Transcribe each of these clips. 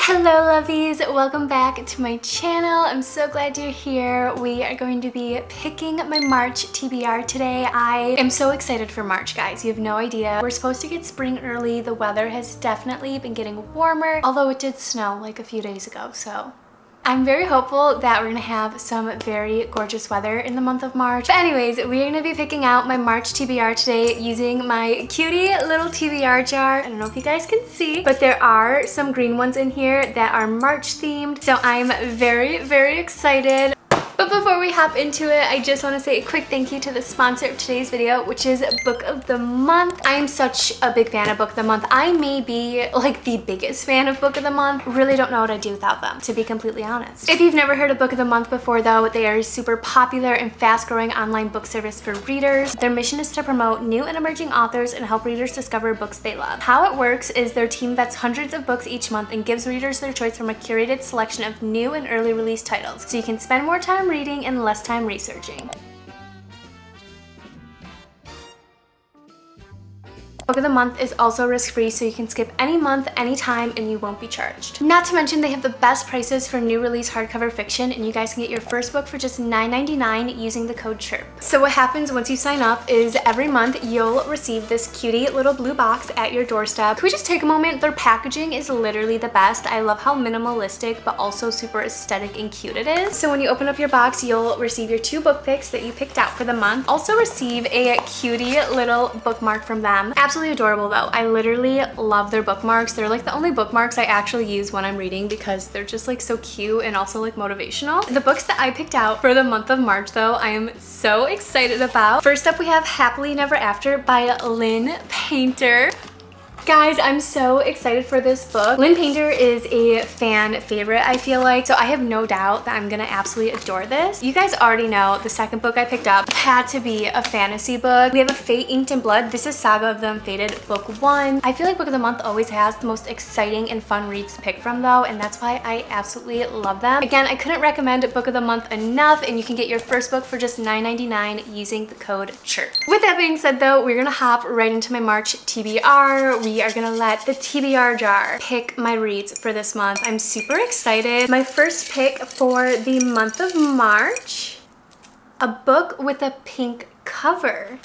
Hello lovies, welcome back to my channel. I'm so glad you're here. We are going to be picking my March TBR today. I am so excited for March, guys. You have no idea. We're supposed to get spring early. The weather has definitely been getting warmer, although it did snow like a few days ago, so I'm very hopeful that we're gonna have some very gorgeous weather in the month of March. But anyways, we're gonna be picking out my March TBR today using my cutie little TBR jar. I don't know if you guys can see, but there are some green ones in here that are March themed. So I'm very excited. But before we hop into it, I just want to say a quick thank you to the sponsor of today's video, which is Book of the Month. I am such a big fan of Book of the Month. I may be like the biggest fan of Book of the Month. Really don't know what I'd do without them, to be completely honest. If you've never heard of Book of the Month before though, they are a super popular and fast-growing online book service for readers. Their mission is to promote new and emerging authors and help readers discover books they love. How it works is their team vets hundreds of books each month and gives readers their choice from a curated selection of new and early release titles, so you can spend more time reading and less time researching. Book of the Month is also risk-free, so you can skip any month, anytime, and you won't be charged. Not to mention they have the best prices for new release hardcover fiction, and you guys can get your first book for just $9.99 using the code CHIRP. So what happens once you sign up is every month you'll receive this cutie little blue box at your doorstep. Can we just take a moment? Their packaging is literally the best. I love how minimalistic but also super aesthetic and cute it is. So when you open up your box, you'll receive your 2 book picks that you picked out for the month. Also receive a cutie little bookmark from them. Absolutely adorable though. I literally love their bookmarks. They're like the only bookmarks I actually use when I'm reading because they're just like so cute and also like motivational. The books that I picked out for the month of March though, I am so excited about. First up we have Happily Never After by Lynn Painter. Guys, I'm so excited for this book. Lynn Painter is a fan favorite, I feel like, so I have no doubt that I'm gonna absolutely adore this. You guys already know the second book I picked up had to be a fantasy book. We have A Fate Inked in Blood. This is Saga of the Unfated book 1. I feel like Book of the Month always has the most exciting and fun reads to pick from though, and that's why I absolutely love them. Again, I couldn't recommend Book of the Month enough, and you can get your first book for just $9.99 using the code CHIRP. With that being said though, we're gonna hop right into my March TBR. We are gonna let the TBR jar pick my reads for this month. I'm super excited. My first pick for the month of March, a book with a pink cover.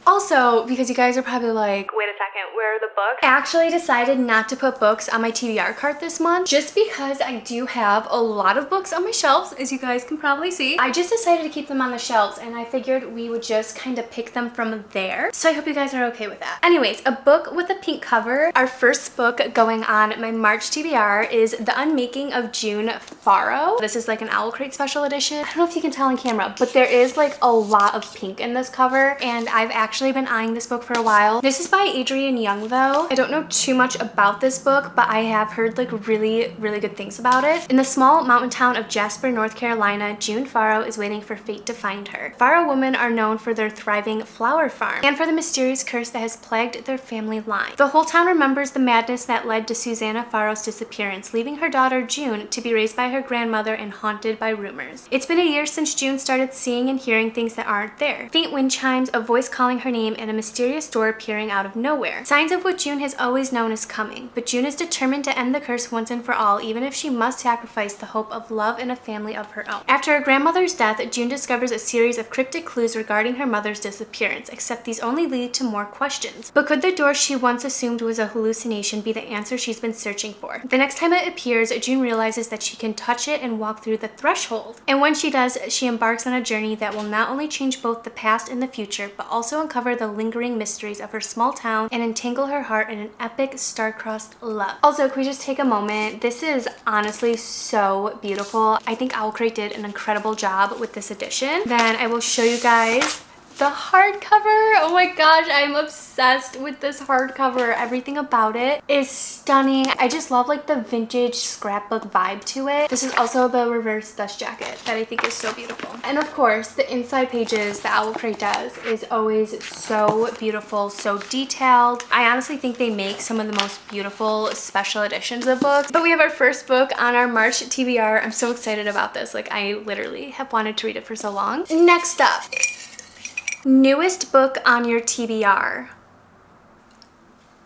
Also, because you guys are probably like, wait a second, where are the books? I actually decided not to put books on my TBR cart this month just because I do have a lot of books on my shelves, as you guys can probably see. I just decided to keep them on the shelves and I figured we would just kind of pick them from there. So I hope you guys are okay with that. Anyways, a book with a pink cover. Our first book going on my March TBR is The Unmaking of June Farrow. This is like an Owl Crate special edition. I don't know if you can tell on camera, but there is like a lot of pink in this cover, and I've actually been eyeing this book for a while. This is by Adrienne Young though. I don't know too much about this book, but I have heard like really good things about it. In the small mountain town of Jasper, North Carolina, June Farrow is waiting for fate to find her. Farrow women are known for their thriving flower farm and for the mysterious curse that has plagued their family line. The whole town remembers the madness that led to Susanna Farrow's disappearance, leaving her daughter June to be raised by her grandmother and haunted by rumors. It's been a year since June started seeing and hearing things that aren't there. Faint wind chimes, a voice calling her name, and a mysterious door appearing out of nowhere. Signs of what June has always known is coming, but June is determined to end the curse once and for all, even if she must sacrifice the hope of love and a family of her own. After her grandmother's death, June discovers a series of cryptic clues regarding her mother's disappearance, except these only lead to more questions. But could the door she once assumed was a hallucination be the answer she's been searching for? The next time it appears, June realizes that she can touch it and walk through the threshold. And when she does, she embarks on a journey that will not only change both the past and the future, but also uncover the lingering mysteries of her small town and entangle her heart in an epic star-crossed love. Also, can we just take a moment? This is honestly so beautiful. I think Owl Crate did an incredible job with this edition. Then I will show you guys the hardcover. Oh my gosh, I'm obsessed with this hardcover. Everything about it is stunning. I just love like the vintage scrapbook vibe to it. This is also the reverse dust jacket that I think is so beautiful. And of course, the inside pages that Owl Crate does is always so beautiful, so detailed. I honestly think they make some of the most beautiful special editions of books. But we have our first book on our March TBR. I'm so excited about this. Like, I literally have wanted to read it for so long. Next up, newest book on your TBR.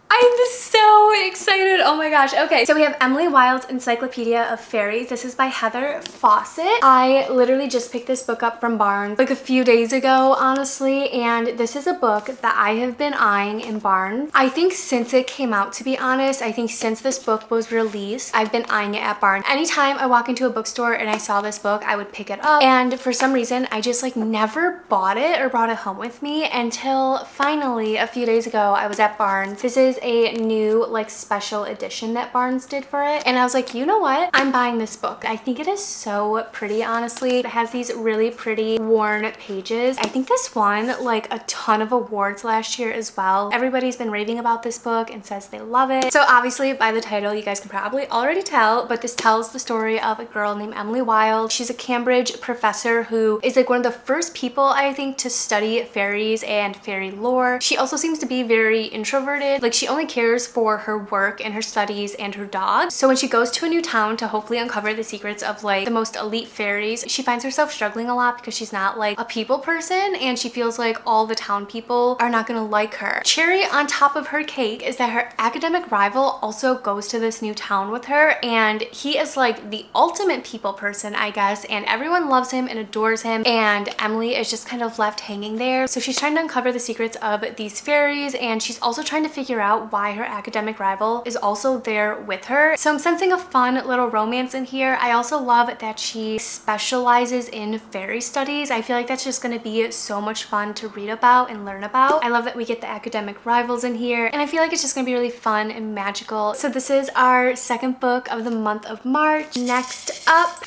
I'm so excited. Oh my gosh. Okay, so we have Emily Wilde's Encyclopedia of Fairies. This is by Heather Fawcett. I literally just picked this book up from Barnes like a few days ago, honestly, and this is a book that I have been eyeing in Barnes. I think since it came out, to be honest, I think since this book was released, I've been eyeing it at Barnes. Anytime I walk into a bookstore and I saw this book, I would pick it up, and for some reason, I just like never bought it or brought it home with me until finally a few days ago I was at Barnes. This is a new like special edition that Barnes did for it, and I was like, you know what, I'm buying this book. I think it is so pretty, honestly. It has these really pretty worn pages. I think this won like a ton of awards last year as well. Everybody's been raving about this book and says they love it. So obviously by the title you guys can probably already tell, but this tells the story of a girl named Emily Wilde. She's a Cambridge professor who is like one of the first people, I think, to study fairies and fairy lore. She also seems to be very introverted. Like, she only cares for her work and her studies and her dog. So when she goes to a new town to hopefully uncover the secrets of like the most elite fairies, she finds herself struggling a lot because she's not like a people person, and she feels like all the town people are not gonna like her. Cherry on top of her cake is that her academic rival also goes to this new town with her, and he is like the ultimate people person, I guess, and everyone loves him and adores him, and Emily is just kind of left hanging there. So she's trying to uncover the secrets of these fairies, and she's also trying to figure out why her academic rival is also there with her. So I'm sensing a fun little romance in here. I also love that she specializes in fairy studies. I feel like that's just going to be so much fun to read about and learn about. I love that we get the academic rivals in here, and I feel like it's just going to be really fun and magical. So this is our second book of the month of March. Next up,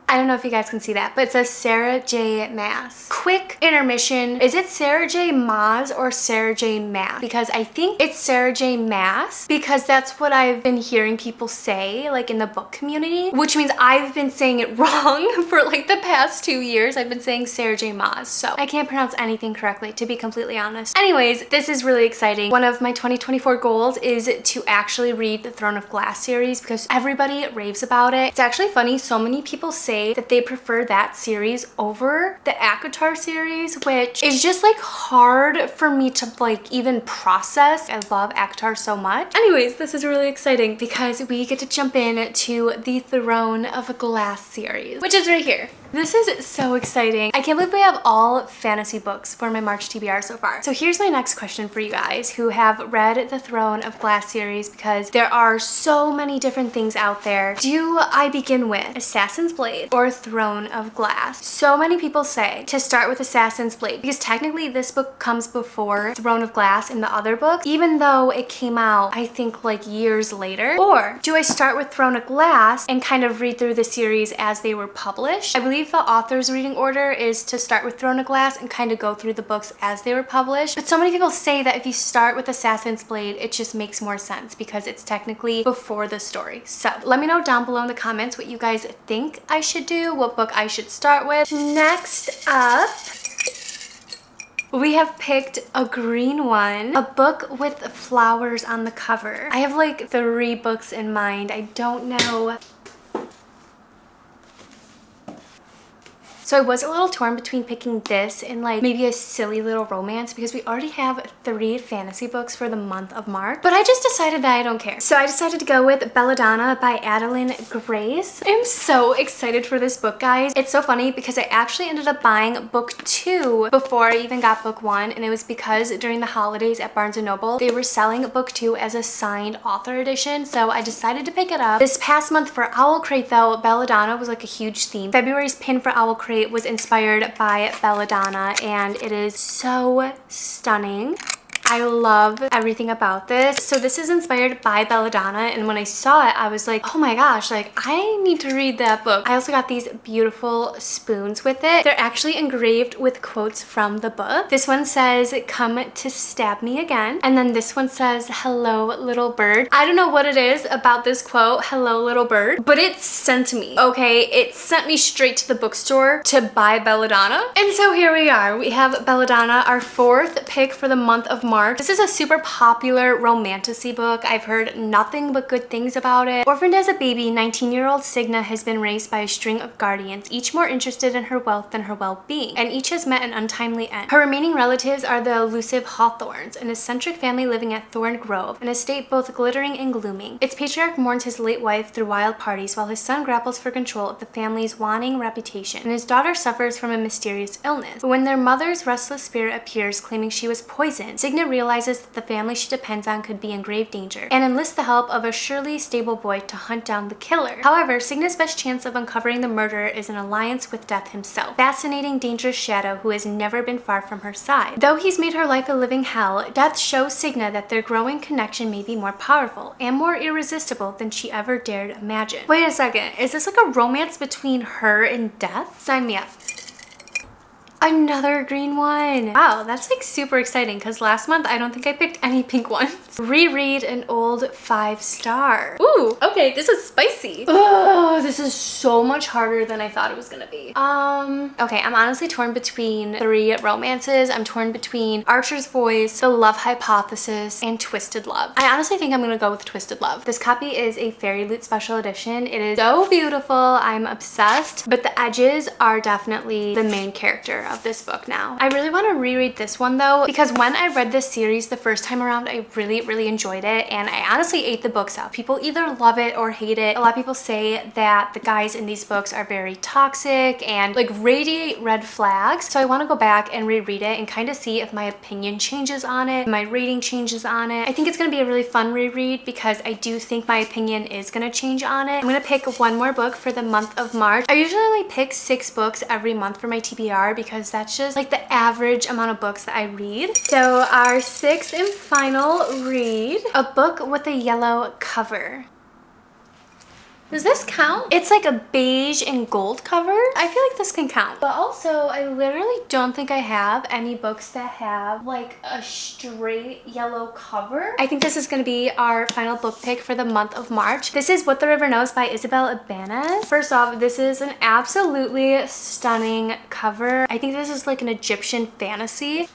I don't know if you guys can see that, but it says Sarah J. Maas. Quick intermission. Is it Sarah J. Maas or Sarah J. Maas? Because I think it's Sarah J. Maas, because that's what I've been hearing people say like in the book community, which means I've been saying it wrong for like the past 2 years. I've been saying Sarah J. Maas, so I can't pronounce anything correctly, to be completely honest. Anyways, this is really exciting. One of my 2024 goals is to actually read the Throne of Glass series because everybody raves about it. It's actually funny, so many people say that they prefer that series over the ACOTAR series, which is just like hard for me to like even process. I love ACOTAR so much. Anyways, this is really exciting because we get to jump in to the Throne of Glass series, which is right here. This is so exciting. I can't believe we have all fantasy books for my March TBR so far. So here's my next question for you guys who have read the Throne of Glass series, because there are so many different things out there. Do I begin with Assassin's Blade or Throne of Glass? So many people say to start with Assassin's Blade because technically this book comes before Throne of Glass in the other book, even though it came out I think like years later. Or do I start with Throne of Glass and kind of read through the series as they were published? I believe the author's reading order is to start with Throne of Glass and kind of go through the books as they were published. But so many people say that if you start with Assassin's Blade, it just makes more sense because it's technically before the story. So let me know down below in the comments what you guys think I should do, what book I should start with. Next up, we have picked a green one, a book with flowers on the cover. I have like 3 books in mind. I don't know. So I was a little torn between picking this and like maybe a silly little romance because we already have 3 fantasy books for the month of March, but I just decided that I don't care. So I decided to go with Belladonna by Adeline Grace. I'm so excited for this book, guys. It's so funny because I actually ended up buying book 2 before I even got book 1, and it was because during the holidays at Barnes & Noble, they were selling book 2 as a signed author edition, so I decided to pick it up. This past month for Owl Crate though, Belladonna was like a huge theme. February's pin for Owl Crate was inspired by Belladonna, and it is so stunning. I love everything about this. So this is inspired by Belladonna, and when I saw it, I was like, oh my gosh, like I need to read that book. I also got these beautiful spoons with it. They're actually engraved with quotes from the book. This one says, "Come to stab me again." And then this one says, "Hello, little bird." I don't know what it is about this quote, "Hello, little bird," but it sent me, okay? It sent me straight to the bookstore to buy Belladonna. And so here we are. We have Belladonna, our 4th pick for the month of March. March. This is a super popular romantasy book. I've heard nothing but good things about it. Orphaned as a baby, 19-year-old Signa has been raised by a string of guardians, each more interested in her wealth than her well-being, and each has met an untimely end. Her remaining relatives are the elusive Hawthorns, an eccentric family living at Thorn Grove, an estate both glittering and glooming. Its patriarch mourns his late wife through wild parties, while his son grapples for control of the family's waning reputation, and his daughter suffers from a mysterious illness. But when their mother's restless spirit appears claiming she was poisoned, Signa realizes that the family she depends on could be in grave danger, and enlists the help of a surely stable boy to hunt down the killer. However, Signa's best chance of uncovering the murderer is an alliance with Death himself, fascinating, dangerous shadow who has never been far from her side. Though he's made her life a living hell, Death shows Signa that their growing connection may be more powerful and more irresistible than she ever dared imagine. Wait a second, is this like a romance between her and Death? Sign me up. Another green one. Wow, that's like super exciting because last month I don't think I picked any pink ones. Reread an old 5-star. Ooh, okay, this is spicy. Oh, this is so much harder than I thought it was gonna be. Okay, I'm honestly torn between 3 romances. I'm torn between Archer's Voice, The Love Hypothesis, and Twisted Love. I honestly think I'm gonna go with Twisted Love. This copy is a Fairy Loot special edition. It is so beautiful. I'm obsessed, but the edges are definitely the main character of this book now. I really want to reread this one though, because when I read this series the first time around, I really enjoyed it, and I honestly ate the books up. People either love it or hate it. A lot of people say that the guys in these books are very toxic and like radiate red flags. So I want to go back and reread it and kind of see if my opinion changes on it, my rating changes on it. I think it's going to be a really fun reread because I do think my opinion is going to change on it. I'm going to pick one more book for the month of March. I usually only pick 6 books every month for my TBR because that's just like the average amount of books that I read. So our 6th and final read, a book with a yellow cover. Does this count? It's like a beige and gold cover. I feel like this can count. But also, I literally don't think I have any books that have like a straight yellow cover. I think this is gonna be our final book pick for the month of March. This is What the River Knows by Isabel Ibanez. First off, this is an absolutely stunning cover. I think this is like an Egyptian fantasy.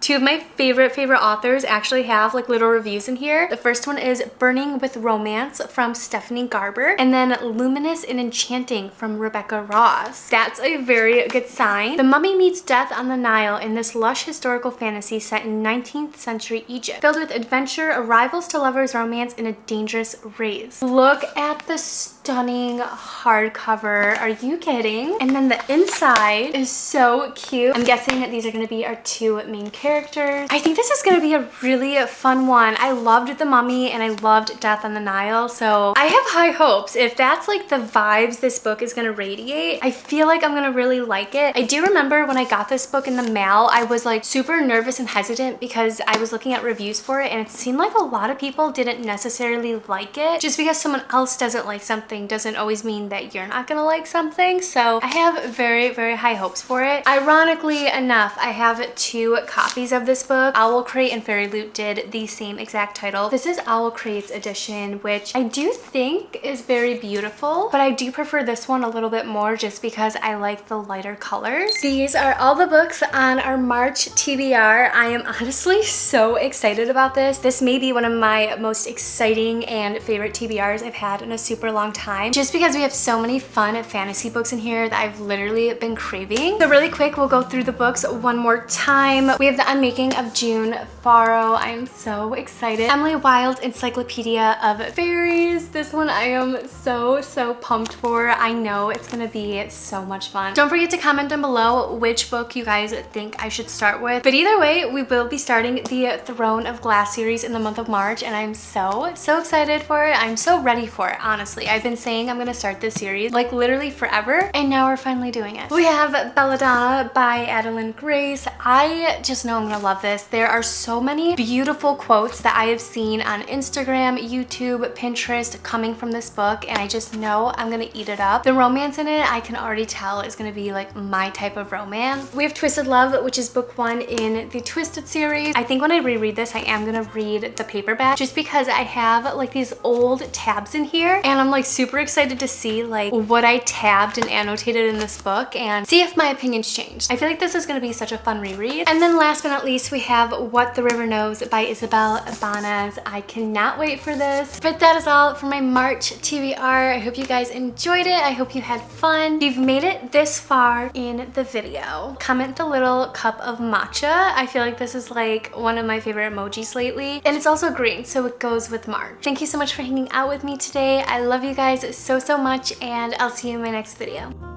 2 of my favorite authors actually have like little reviews in here. The first one is Burning with Romance from Stephanie Garber, and then Luminous and Enchanting from Rebecca Ross. That's a very good sign. The mummy meets death on the Nile in this lush historical fantasy set in 19th century Egypt, filled with adventure, arrivals to lovers, romance, and a dangerous race. Look at the stunning hardcover. Are you kidding? And then the inside is so cute. I'm guessing that these are going to be our 2 main characters. I think this is going to be a really fun one. I loved The Mummy and I loved Death on the Nile, so I have high hopes. If that's like the vibes this book is going to radiate, I feel like I'm going to really like it. I do remember when I got this book in the mail, I was like super nervous and hesitant because I was looking at reviews for it and it seemed like a lot of people didn't necessarily like it. Just because someone else doesn't like something doesn't always mean that you're not gonna like something. So I have very high hopes for it. Ironically enough, I have 2 copies of this book. Owl Crate and Fairy Loot did the same exact title. This is Owl Crate's edition, which I do think is very beautiful, but I do prefer this one a little bit more just because I like the lighter colors. These are all the books on our March TBR. I am honestly so excited about this. This may be one of my most exciting and favorite TBRs I've had in a super long time, just because we have so many fun fantasy books in here that I've literally been craving. So really quick, we'll go through the books one more time. We have The Unmaking of June Farrow. I'm so excited. Emily Wilde Encyclopedia of Fairies. This one I am so pumped for. I know it's gonna be so much fun. Don't forget to comment down below which book you guys think I should start with. But either way, we will be starting the Throne of Glass series in the month of March, and I'm so excited for it. I'm so ready for it, honestly. I've been saying I'm gonna start this series like literally forever, and now we're finally doing it. We have Belladonna by Adeline Grace. I just know I'm gonna love this. There are so many beautiful quotes that I have seen on Instagram, YouTube, Pinterest coming from this book, and I just know I'm gonna eat it up. The romance in it, I can already tell is gonna be like my type of romance. We have Twisted Love, which is book 1 in the Twisted series. I think when I reread this, I am gonna read the paperback just because I have like these old tabs in here, and I'm like super excited to see like what I tabbed and annotated in this book and see if my opinions changed. I feel like this is gonna be such a fun reread. And then last but not least, we have What the River Knows by Isabel Ibanez. I cannot wait for this. But that is all for my March TBR. I hope you guys enjoyed it. I hope you had fun. If you've made it this far in the video, comment the little cup of matcha. I feel like this is like one of my favorite emojis lately. And it's also green, so it goes with March. Thank you so much for hanging out with me today. I love you guys so much, and I'll see you in my next video.